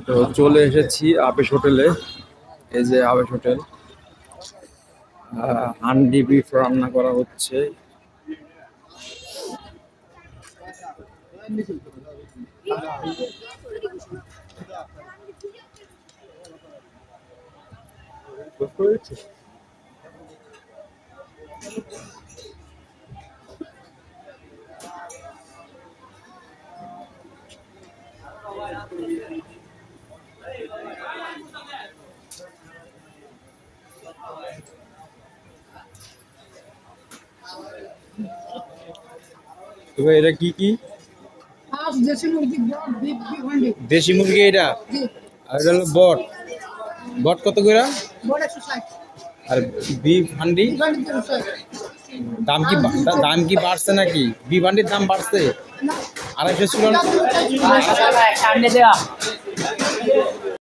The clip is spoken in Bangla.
তো চলে এসেছি আবেশ হোটেলে। এই যে আবেশ হোটেল, হান্ডি বিফ রান্না করা হচ্ছে। তবে এটা কি কি? দেশি মুরগি, বিফ, বিফ হান্ডি। দেশি মুরগি এটা, জি, আর এটা হলো বট। বট কত করে? বড় 160, আর বিফ হান্ডি বিফ হান্ডি 260। দাম কি দাম কি বাড়ছে নাকি? বিফ হান্ডির দাম বাড়ছে? না, 250 ছিল না? সামনে দেওয়া